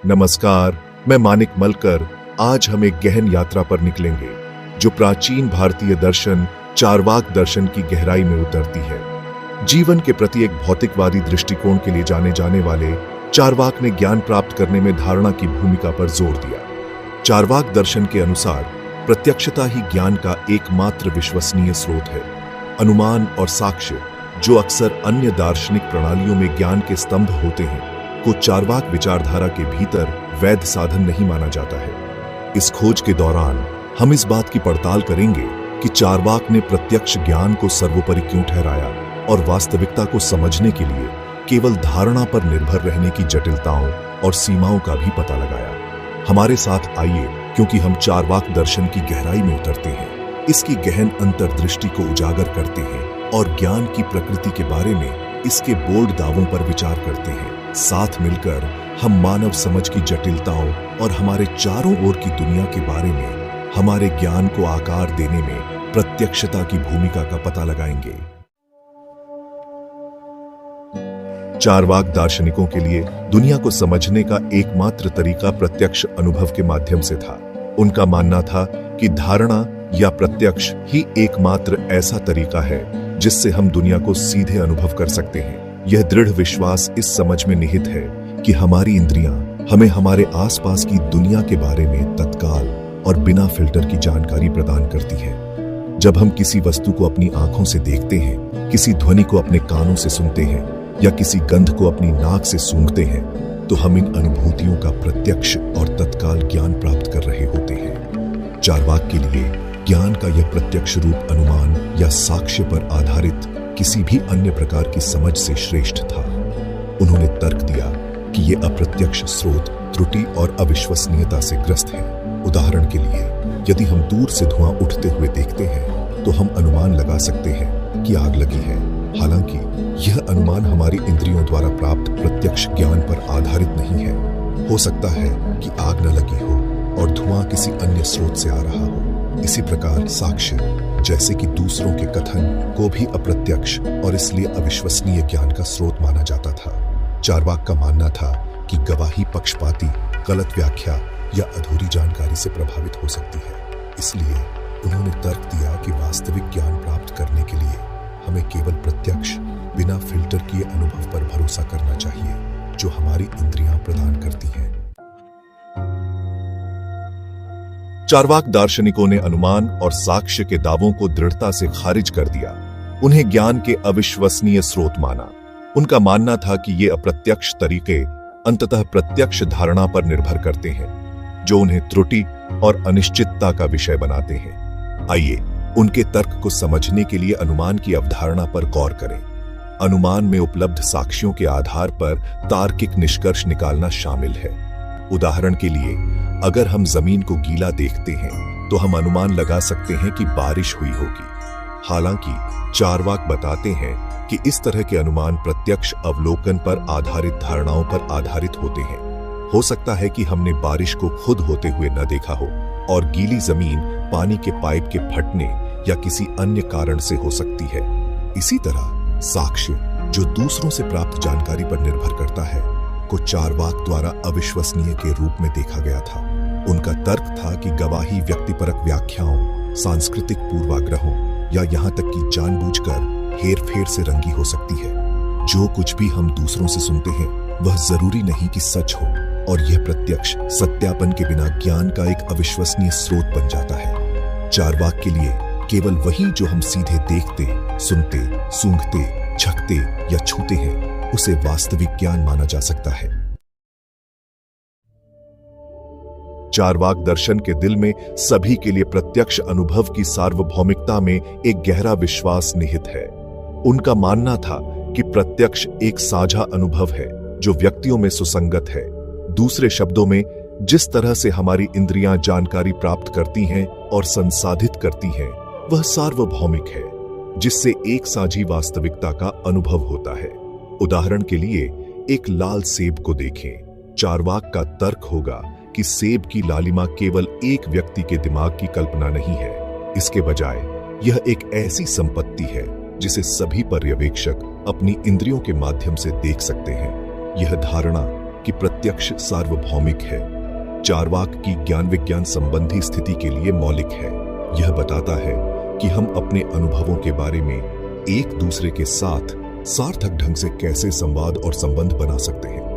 नमस्कार, मैं मानिक मलकर। आज हम एक गहन यात्रा पर निकलेंगे जो प्राचीन भारतीय दर्शन चार्वाक दर्शन की गहराई में उतरती है। जीवन के प्रति एक भौतिकवादी दृष्टिकोण के लिए जाने जाने वाले चार्वाक ने ज्ञान प्राप्त करने में धारणा की भूमिका पर जोर दिया। चार्वाक दर्शन के अनुसार प्रत्यक्षता ही ज्ञान का एकमात्र विश्वसनीय स्रोत है। अनुमान और साक्ष्य, जो अक्सर अन्य दार्शनिक प्रणालियों में ज्ञान के स्तंभ होते हैं, को चार्वाक विचारधारा के भीतर वैध साधन नहीं माना जाता है। इस खोज के दौरान हम इस बात की पड़ताल करेंगे कि चार्वाक ने प्रत्यक्ष ज्ञान को सर्वोपरि क्यों ठहराया और वास्तविकता को समझने के लिए केवल धारणा पर निर्भर रहने की जटिलताओं और सीमाओं का भी पता लगाया। हमारे साथ आइए, क्योंकि हम चार्वाक दर्शन की गहराई में उतरते हैं, इसकी गहन अंतर्दृष्टि को उजागर करते हैं और ज्ञान की प्रकृति के बारे में इसके बोल्ड दावों पर विचार करते हैं। साथ मिलकर हम मानव समझ की जटिलताओं और हमारे चारों ओर की दुनिया के बारे में हमारे ज्ञान को आकार देने में प्रत्यक्षता की भूमिका का पता लगाएंगे। चार्वाक दार्शनिकों के लिए दुनिया को समझने का एकमात्र तरीका प्रत्यक्ष अनुभव के माध्यम से था। उनका मानना था कि धारणा या प्रत्यक्ष ही एकमात्र ऐसा तरीका है जिससे हम दुनिया को सीधे अनुभव कर सकते हैं। यह दृढ़ विश्वास इस समझ में निहित है कि हमारी इंद्रियां हमें हमारे आसपास की दुनिया के बारे में तत्काल और बिना फिल्टर की जानकारी प्रदान करती है। जब हम किसी वस्तु को अपनी आंखों से देखते हैं, किसी ध्वनि को अपने कानों से सुनते हैं या किसी गंध को अपनी नाक से सूंघते हैं, तो हम इन अनुभूतियों का प्रत्यक्ष और तत्काल ज्ञान प्राप्त कर रहे होते हैं। चार्वाक के लिए ज्ञान का यह प्रत्यक्ष रूप अनुमान या साक्ष्य पर आधारित किसी भी अन्य प्रकार की समझ से श्रेष्ठ था। उन्होंने तर्क दिया कि ये अप्रत्यक्ष स्रोत त्रुटि और अविश्वसनीयता से ग्रस्त है। उदाहरण के लिए, यदि हम दूर से धुआं उठते हुए देखते हैं तो हम अनुमान लगा सकते हैं कि आग लगी है, हालांकि यह अनुमान हमारी इंद्रियों द्वारा प्राप्त प्रत्यक्ष ज्ञान पर आधारित नहीं है। हो सकता है कि आग न लगी हो और धुआं किसी अन्य स्रोत से आ रहा हो। इसी प्रकार साक्ष्य, जैसे कि दूसरों के कथन, को भी अप्रत्यक्ष और इसलिए अविश्वसनीय ज्ञान का स्रोत माना जाता था। चार्वाक का मानना था कि गवाही पक्षपाती, गलत व्याख्या या अधूरी जानकारी से प्रभावित हो सकती है। इसलिए उन्होंने तर्क दिया कि वास्तविक ज्ञान प्राप्त करने के लिए हमें केवल प्रत्यक्ष, बिना फिल्टर किए अनुभव पर भरोसा करना चाहिए, जो हमारी इंद्रियां प्रदान करती हैं। चार्वाक दार्शनिकों ने अनुमान और साक्ष्य के दावों को दृढ़ता से खारिज कर दिया। उन्हें ज्ञान के अविश्वसनीय स्रोत माना। उनका मानना था कि ये अप्रत्यक्ष तरीके अंततः प्रत्यक्ष धारणा पर निर्भर करते हैं, जो उन्हें त्रुटि और अनिश्चितता का विषय बनाते हैं। आइए उनके तर्क को समझने के लिए अनुमान की अवधारणा पर गौर करें। अनुमान में उपलब्ध साक्ष्यों के आधार पर तार्किक निष्कर्ष निकालना शामिल है। उदाहरण के लिए, अगर हम जमीन को गीला देखते हैं तो हम अनुमान लगा सकते हैं कि बारिश हुई होगी। हालांकि चार्वाक बताते हैं कि इस तरह के अनुमान प्रत्यक्ष अवलोकन पर आधारित धारणाओं पर आधारित होते हैं। हो सकता है कि हमने बारिश को खुद होते हुए न देखा हो और गीली जमीन पानी के पाइप के फटने या किसी अन्य कारण से हो सकती है। इसी तरह साक्ष्य, जो दूसरों से प्राप्त जानकारी पर निर्भर करता है, को चार्वाक द्वारा अविश्वसनीय के रूप में देखा गया था। उनका तर्क था कि गवाही व्यक्तिपरक व्याख्याओं, सांस्कृतिक पूर्वाग्रहों या यहाँ तक कि जानबूझकर हेरफेर से रंगी हो सकती है। जो कुछ भी हम दूसरों से सुनते हैं वह जरूरी नहीं कि सच हो, और यह प्रत्यक्ष सत्यापन के बिना ज्ञान का एक अविश्वसनीय स्रोत बन जाता है। चार्वाक के लिए केवल वही जो हम सीधे देखते, सुनते, सूंघते, झकते या छूते हैं, उसे वास्तविक ज्ञान माना जा सकता है। चार्वाक दर्शन के दिल में सभी के लिए प्रत्यक्ष अनुभव की सार्वभौमिकता में एक गहरा विश्वास निहित है। उनका मानना था कि प्रत्यक्ष एक साझा अनुभव है जो व्यक्तियों में सुसंगत है। दूसरे शब्दों में, जिस तरह से हमारी इंद्रियां जानकारी प्राप्त करती हैं और संसाधित करती हैं, वह सार्वभौमिक है, जिससे एक साझी वास्तविकता का अनुभव होता है। उदाहरण के लिए, एक लाल सेब को देखें। चार्वाक का तर्क होगा कि सेब की लालिमा केवल एक व्यक्ति के दिमाग की कल्पना नहीं है। इसके बजाय यह एक ऐसी संपत्ति है जिसे सभी पर्यवेक्षक अपनी इंद्रियों के माध्यम से देख सकते हैं। यह धारणा कि प्रत्यक्ष सार्वभौमिक है। चारवाक की ज्ञान विज्ञान संबंधी स्थिति के लिए मौलिक है। यह बताता है कि हम अपने अनुभवों के बारे में एक दूसरे के साथ सार्थक ढंग से कैसे संवाद और संबंध बना सकते हैं।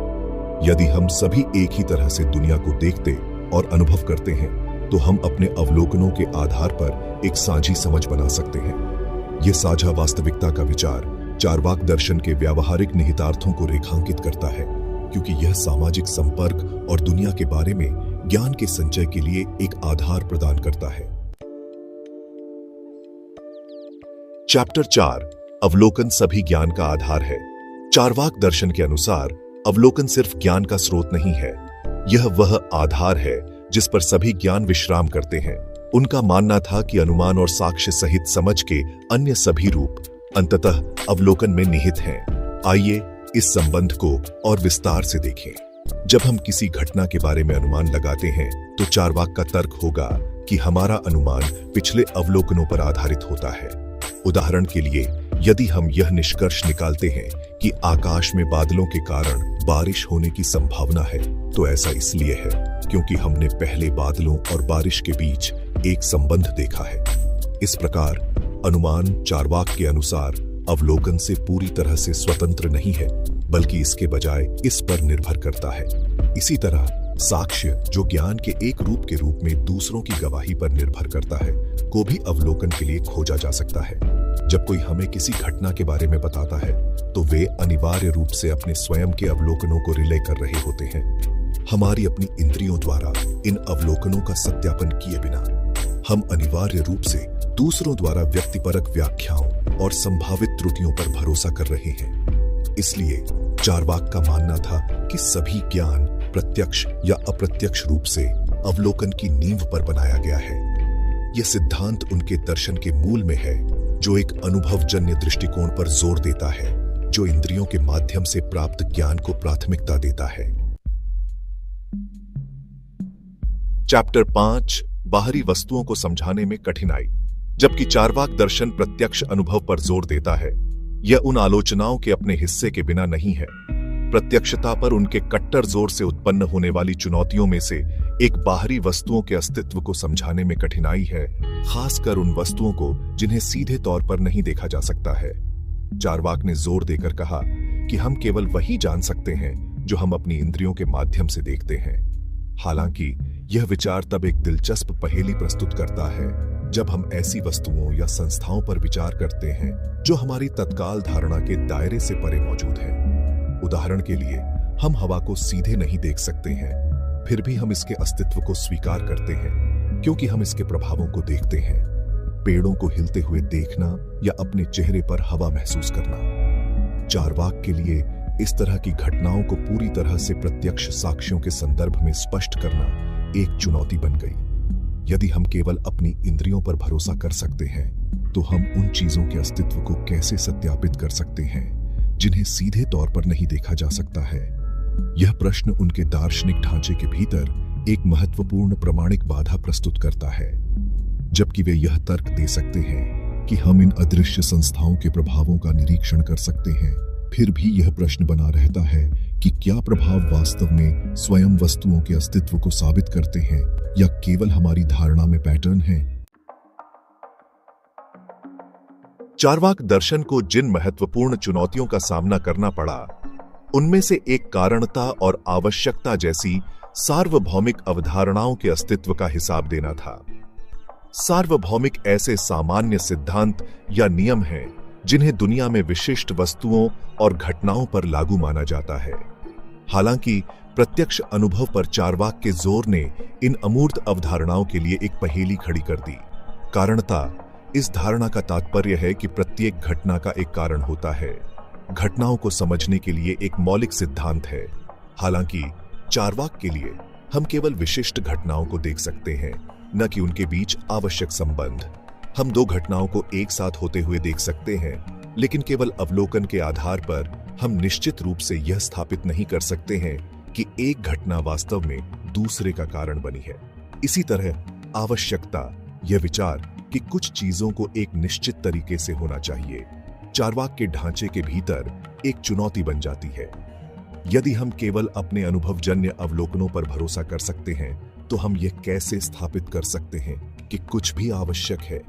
यदि हम सभी एक ही तरह से दुनिया को देखते और अनुभव करते हैं तो हम अपने अवलोकनों के आधार पर एक साझी समझ बना सकते हैं। यह साझा वास्तविकता का विचार चारवाक दर्शन के व्यावहारिक निहितार्थों को रेखांकित करता है, क्योंकि यह सामाजिक संपर्क और दुनिया के बारे में ज्ञान के संचय के लिए एक आधार प्रदान करता है। चैप्टर 4 अवलोकन सभी ज्ञान का आधार है। चारवाक दर्शन के अनुसार अवलोकन सिर्फ ज्ञान का स्रोत नहीं है, यह वह आधार है जिस पर सभी ज्ञान विश्राम करते हैं। उनका मानना था कि अनुमान और साक्ष्य सहित समझ के अन्य सभी रूप अंततः अवलोकन में निहित हैं। आइए इस संबंध को और विस्तार से देखें। जब हम किसी घटना के बारे में अनुमान लगाते हैं तो चारवाक का तर्क होगा कि हमारा अनुमान पिछले अवलोकनों पर आधारित होता है। उदाहरण के लिए, यदि हम यह निष्कर्ष निकालते हैं कि आकाश में बादलों के कारण बारिश होने की संभावना है, तो ऐसा इसलिए है क्योंकि हमने पहले बादलों और बारिश के बीच एक संबंध देखा है। इस प्रकार अनुमान चारवाक के अनुसार अवलोकन से पूरी तरह से स्वतंत्र नहीं है, बल्कि इसके बजाय इस पर निर्भर करता है। इसी तरह साक्ष्य, जो ज्ञान के एक रूप के रूप में दूसरों की गवाही पर निर्भर करता है, को भी अवलोकन के लिए खोजा जा सकता है। जब कोई हमें किसी घटना के बारे में बताता है तो वे अनिवार्य रूप से अपने स्वयं के अवलोकनों को रिले कर रहे होते हैं। हमारी अपनी इंद्रियों द्वारा इन अवलोकनों का सत्यापन किए बिना हम अनिवार्य रूप से दूसरों द्वारा व्यक्तिपरक व्याख्याओं और संभावित त्रुटियों पर भरोसा कर रहे हैं। इसलिए चारवाक का मानना था कि सभी ज्ञान प्रत्यक्ष या अप्रत्यक्ष रूप से अवलोकन की नींव पर बनाया गया है। यह सिद्धांत उनके दर्शन के मूल में है, जो एक अनुभवजन्य दृष्टिकोण पर जोर देता है, जो इंद्रियों के माध्यम से प्राप्त ज्ञान को प्राथमिकता देता है। चैप्टर 5 बाहरी वस्तुओं को समझाने में कठिनाई। जबकि चारवाक दर्शन प्रत्यक्ष अनुभव पर जोर देता है, यह उन आलोचनाओं के अपने हिस्से के बिना नहीं है। प्रत्यक्षता पर उनके कट्टर जोर से उत्पन्न होने वाली चुनौतियों में से एक बाहरी वस्तुओं के अस्तित्व को समझाने में कठिनाई है, खासकर उन वस्तुओं को जिन्हें सीधे तौर पर नहीं देखा जा सकता है। चारवाक ने जोर देकर कहा कि हम केवल वही जान सकते हैं जो हम अपनी इंद्रियों के माध्यम से देखते हैं। हालांकि यह विचार तब एक दिलचस्प पहेली प्रस्तुत करता है जब हम ऐसी वस्तुओं या संस्थाओं पर विचार करते हैं जो हमारी तत्काल धारणा के दायरे से परे मौजूद हैं। उदाहरण के लिए, हम हवा को सीधे नहीं देख सकते हैं, फिर भी हम इसके अस्तित्व को स्वीकार करते हैं क्योंकि हम इसके प्रभावों को देखते हैं। पेड़ों को हिलते हुए देखना या अपने चेहरे पर हवा महसूस करना। चारवाक के लिए इस तरह की घटनाओं को पूरी तरह से प्रत्यक्ष साक्ष्यों के संदर्भ में स्पष्ट करना एक चुनौती बन गई। यदि हम केवल अपनी इंद्रियों पर भरोसा कर सकते हैं, तो हम उन चीजों के अस्तित्व को कैसे सत्यापित कर सकते हैं जिन्हें सीधे तौर पर नहीं देखा जा सकता है? यह प्रश्न उनके दार्शनिक ढांचे के भीतर एक महत्वपूर्ण प्रमाणिक बाधा प्रस्तुत करता है। जबकि वे यह तर्क दे सकते हैं कि हम इन अदृश्य संस्थाओं के प्रभावों का निरीक्षण कर सकते हैं, फिर भी यह प्रश्न बना रहता है कि क्या प्रभाव वास्तव में स्वयं वस्तुओं के अस्तित्व को साबित करते हैं या केवल हमारी धारणा में पैटर्न हैं? चारवाक दर्शन को जिन महत्वपूर्ण चुनौतियों का सामना करना पड़ा, उनमें से एक कारणता और आवश्यकता जैसी सार्वभौमिक अवधारणाओं के अस्तित्व का हिसाब देना था। सार्वभौमिक ऐसे सामान्य सिद्धांत या नियम हैं जिन्हें दुनिया में विशिष्ट वस्तुओं और घटनाओं पर लागू माना जाता है। हालांकि प्रत्यक्ष अनुभव पर चारवाक के जोर ने इन अमूर्त अवधारणाओं के लिए एक पहेली खड़ी कर दी। कारणता इस धारणा का तात्पर्य है कि प्रत्येक घटना का एक कारण होता है। घटनाओं को समझने के लिए एक मौलिक सिद्धांत है। हालांकि चारवाक के लिए हम केवल विशिष्ट घटनाओं को देख सकते हैं, न कि उनके बीच आवश्यक संबंध। हम दो घटनाओं को एक साथ होते हुए देख सकते हैं, लेकिन केवल अवलोकन के आधार पर हम निश्चित रूप से यह स्थापित नहीं कर सकते हैं कि एक घटना वास्तव में दूसरे का कारण बनी है। इसी तरह आवश्यकता, यह विचार कि कुछ चीजों को एक निश्चित तरीके से होना चाहिए, चारवाक के ढांचे के भीतर एक चुनौती बन जाती है। यदि हम केवल अपने अनुभवजन्य अवलोकनों पर भरोसा कर सकते हैं, तो हम यह कैसे स्थापित कर सकते हैं कि कुछ भी आवश्यक है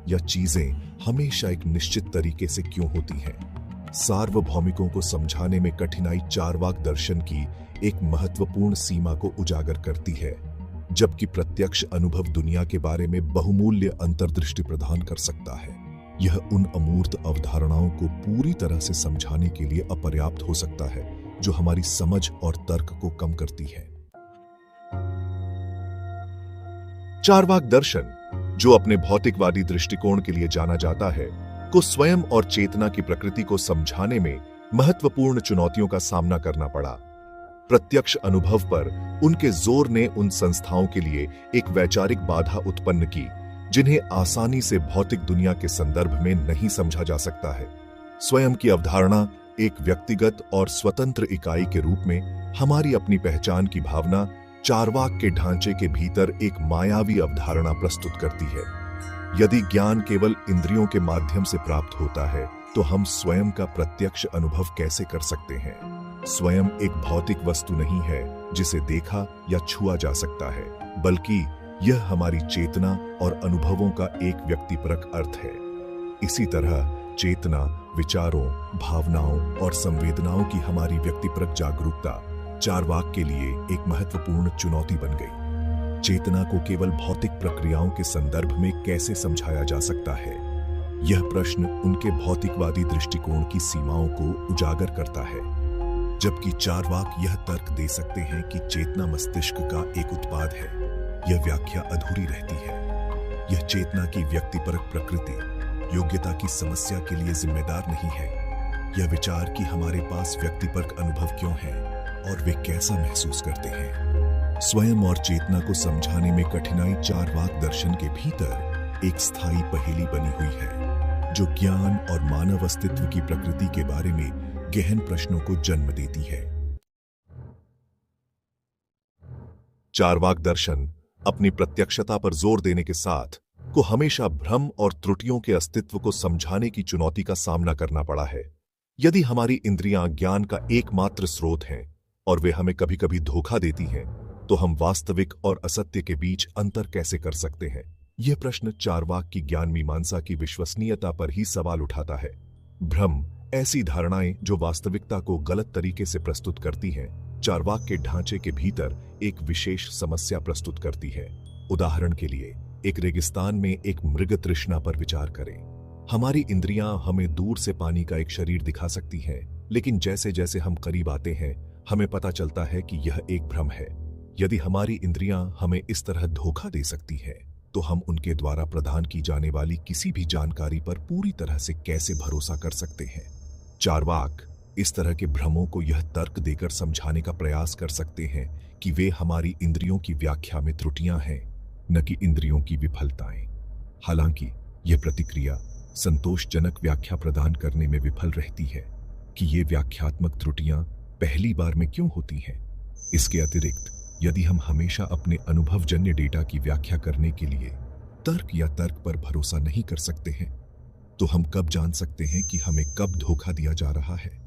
या चीजें हमेशा एक निश्चित तरीके से क्यों होती हैं? सार्वभौमिकों को समझाने में कठिनाई चार्वाक दर्शन की एक महत्वपूर्ण सीमा को उजागर करती है, जबकि प्रत्यक्ष अनुभव दुनिया के बारे में बहुमूल्य अंतर्दृष्टि प्रदान कर सकता है। यह उन अमूर्त अवधारणाओं को पूरी तरह से समझाने के लिए अपर्याप्त हो सकता है जो हमारी समझ और तर्क को कम करती है। चार्वाक दर्शन, जो अपने भौतिकवादी दृष्टिकोण के लिए जाना जाता है, को स्वयं और चेतना की प्रकृति को समझाने में महत्वपूर्ण चुनौतियों का सामना करना पड़ा। प्रत्यक्ष अनुभव पर उनके जोर ने उन संस्थाओं के लिए एक वैचारिक बाधा उत्पन्न की जिन्हें आसानी से भौतिक दुनिया के संदर्भ में नहीं समझा जा सकता है। स्वयं की अवधारणा एक व्यक्तिगत और स्वतंत्र इकाई के रूप में हमारी अपनी पहचान की भावना चार्वाक के ढांचे के भीतर एक मायावी अवधारणा प्रस्तुत करती है। यदि ज्ञान केवल इंद्रियों के माध्यम से प्राप्त होता है, तो हम स्वयं का प्रत्यक्ष अनुभव कैसे कर सकते हैं? स्वयं एक भौतिक वस्तु नहीं है जिसे देखा या छुआ जा सकता है, बल्कि यह हमारी चेतना और अनुभवों का एक व्यक्तिपरक अर्थ है। इसी तरह चेतना, विचारों, भावनाओं और संवेदनाओं की हमारी व्यक्तिपरक जागरूकता चार्वाक के लिए एक महत्वपूर्ण चुनौती बन गई। चेतना को केवल भौतिक प्रक्रियाओं के संदर्भ में कैसे समझाया जा सकता है? यह प्रश्न उनके भौतिकवादी दृष्टिकोण की सीमाओं को उजागर करता है। जबकि चार्वाक यह तर्क दे सकते हैं कि चेतना मस्तिष्क का एक उत्पाद है, यह व्याख्या अधूरी रहती है। यह चेतना की व्यक्तिपरक प्रकृति, योग्यता की समस्या के लिए जिम्मेदार नहीं है। यह विचार कि हमारे पास व्यक्तिपरक अनुभव क्यों है और वे कैसा महसूस करते हैं। स्वयं और चेतना को समझाने में कठिनाई चार्वाक दर्शन के भीतर एक स्थायी पहेली बनी हुई है, जो ज्ञान और मानव अस्तित्व की प्रकृति के बारे में गहन प्रश्नों को जन्म देती है। चार्वाक दर्शन अपनी प्रत्यक्षता पर जोर देने के साथ को हमेशा भ्रम और त्रुटियों के अस्तित्व को समझाने की चुनौती का सामना करना पड़ा है। यदि हमारी इंद्रियां ज्ञान का एकमात्र स्रोत हैं और वे हमें कभी-कभी धोखा देती हैं, तो हम वास्तविक और असत्य के बीच अंतर कैसे कर सकते हैं? यह प्रश्न चार्वाक की ज्ञान मीमांसा की विश्वसनीयता पर ही सवाल उठाता है। भ्रम, ऐसी धारणाएं जो वास्तविकता को गलत तरीके से प्रस्तुत करती हैं, चार्वाक के ढांचे के भीतर एक विशेष समस्या प्रस्तुत करती है। उदाहरण के लिए, एक रेगिस्तान में एक मृग तृष्णा पर विचार करें। हमारी इंद्रियां हमें दूर से पानी का एक शरीर दिखा सकती हैं, लेकिन जैसे जैसे हम करीब आते हैं, हमें पता चलता है कि यह एक भ्रम है। यदि हमारी इंद्रियां हमें इस तरह धोखा दे सकती हैं, तो हम उनके द्वारा प्रदान की जाने वाली किसी भी जानकारी पर पूरी तरह से कैसे भरोसा कर सकते हैं? चार्वाक इस तरह के भ्रमों को यह तर्क देकर समझाने का प्रयास कर सकते हैं कि वे हमारी इंद्रियों की व्याख्या में त्रुटियां हैं, न कि इंद्रियों की विफलताएं। हालांकि यह प्रतिक्रिया संतोषजनक व्याख्या प्रदान करने में विफल रहती है कि ये व्याख्यात्मक त्रुटियां पहली बार में क्यों होती हैं। इसके अतिरिक्त, यदि हम हमेशा अपने अनुभवजन्य डेटा की व्याख्या करने के लिए तर्क या तर्क पर भरोसा नहीं कर सकते हैं, तो हम कब जान सकते हैं कि हमें कब धोखा दिया जा रहा है?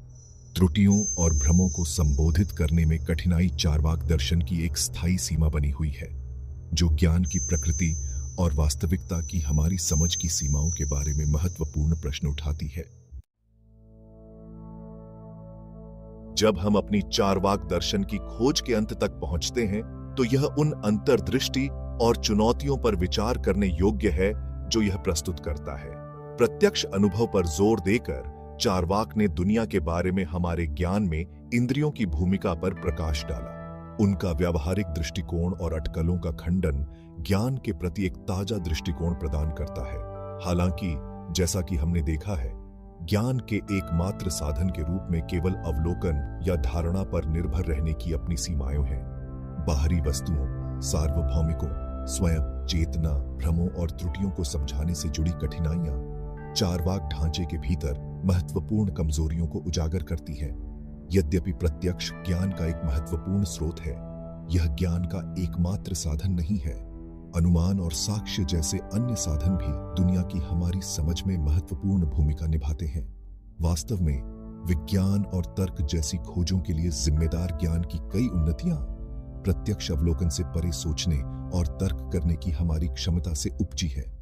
त्रुटियों और भ्रमों को संबोधित करने में कठिनाई चार्वाक दर्शन की एक स्थायी सीमा बनी हुई है, जो ज्ञान की प्रकृति और वास्तविकता की हमारी समझ की सीमाओं के बारे में महत्वपूर्ण प्रश्न उठाती है। जब हम अपनी चार्वाक दर्शन की खोज के अंत तक पहुंचते हैं, तो यह उन अंतर्दृष्टि और चुनौतियों पर विचार करने योग्य है जो यह प्रस्तुत करता है। प्रत्यक्ष अनुभव पर जोर देकर चार्वाक ने दुनिया के बारे में हमारे ज्ञान में इंद्रियों की भूमिका पर प्रकाश डाला। उनका व्यावहारिक दृष्टिकोण और अटकलों का खंडन ज्ञान के प्रति एक ताजा दृष्टिकोण प्रदान करता है। हालांकि जैसा कि हमने देखा है, ज्ञान के एकमात्र साधन के रूप में केवल अवलोकन या धारणा पर निर्भर रहने की अपनी सीमाएं हैं। बाहरी वस्तुओं, सार्वभौमिकों, स्वयं, चेतना, भ्रमों और त्रुटियों को समझाने से जुड़ी कठिनाइयां चार्वाक ढांचे के भीतर महत्वपूर्ण कमजोरियों को उजागर करती है। यद्यपि प्रत्यक्ष ज्ञान का एक महत्वपूर्ण स्रोत है, यह ज्ञान का एकमात्र साधन नहीं है। अनुमान और साक्ष्य जैसे अन्य साधन भी दुनिया की हमारी समझ में महत्वपूर्ण भूमिका निभाते हैं। वास्तव में विज्ञान और तर्क जैसी खोजों के लिए जिम्मेदार ज्ञान की कई उन्नतियां प्रत्यक्ष अवलोकन से परे सोचने और तर्क करने की हमारी क्षमता से उपजी है।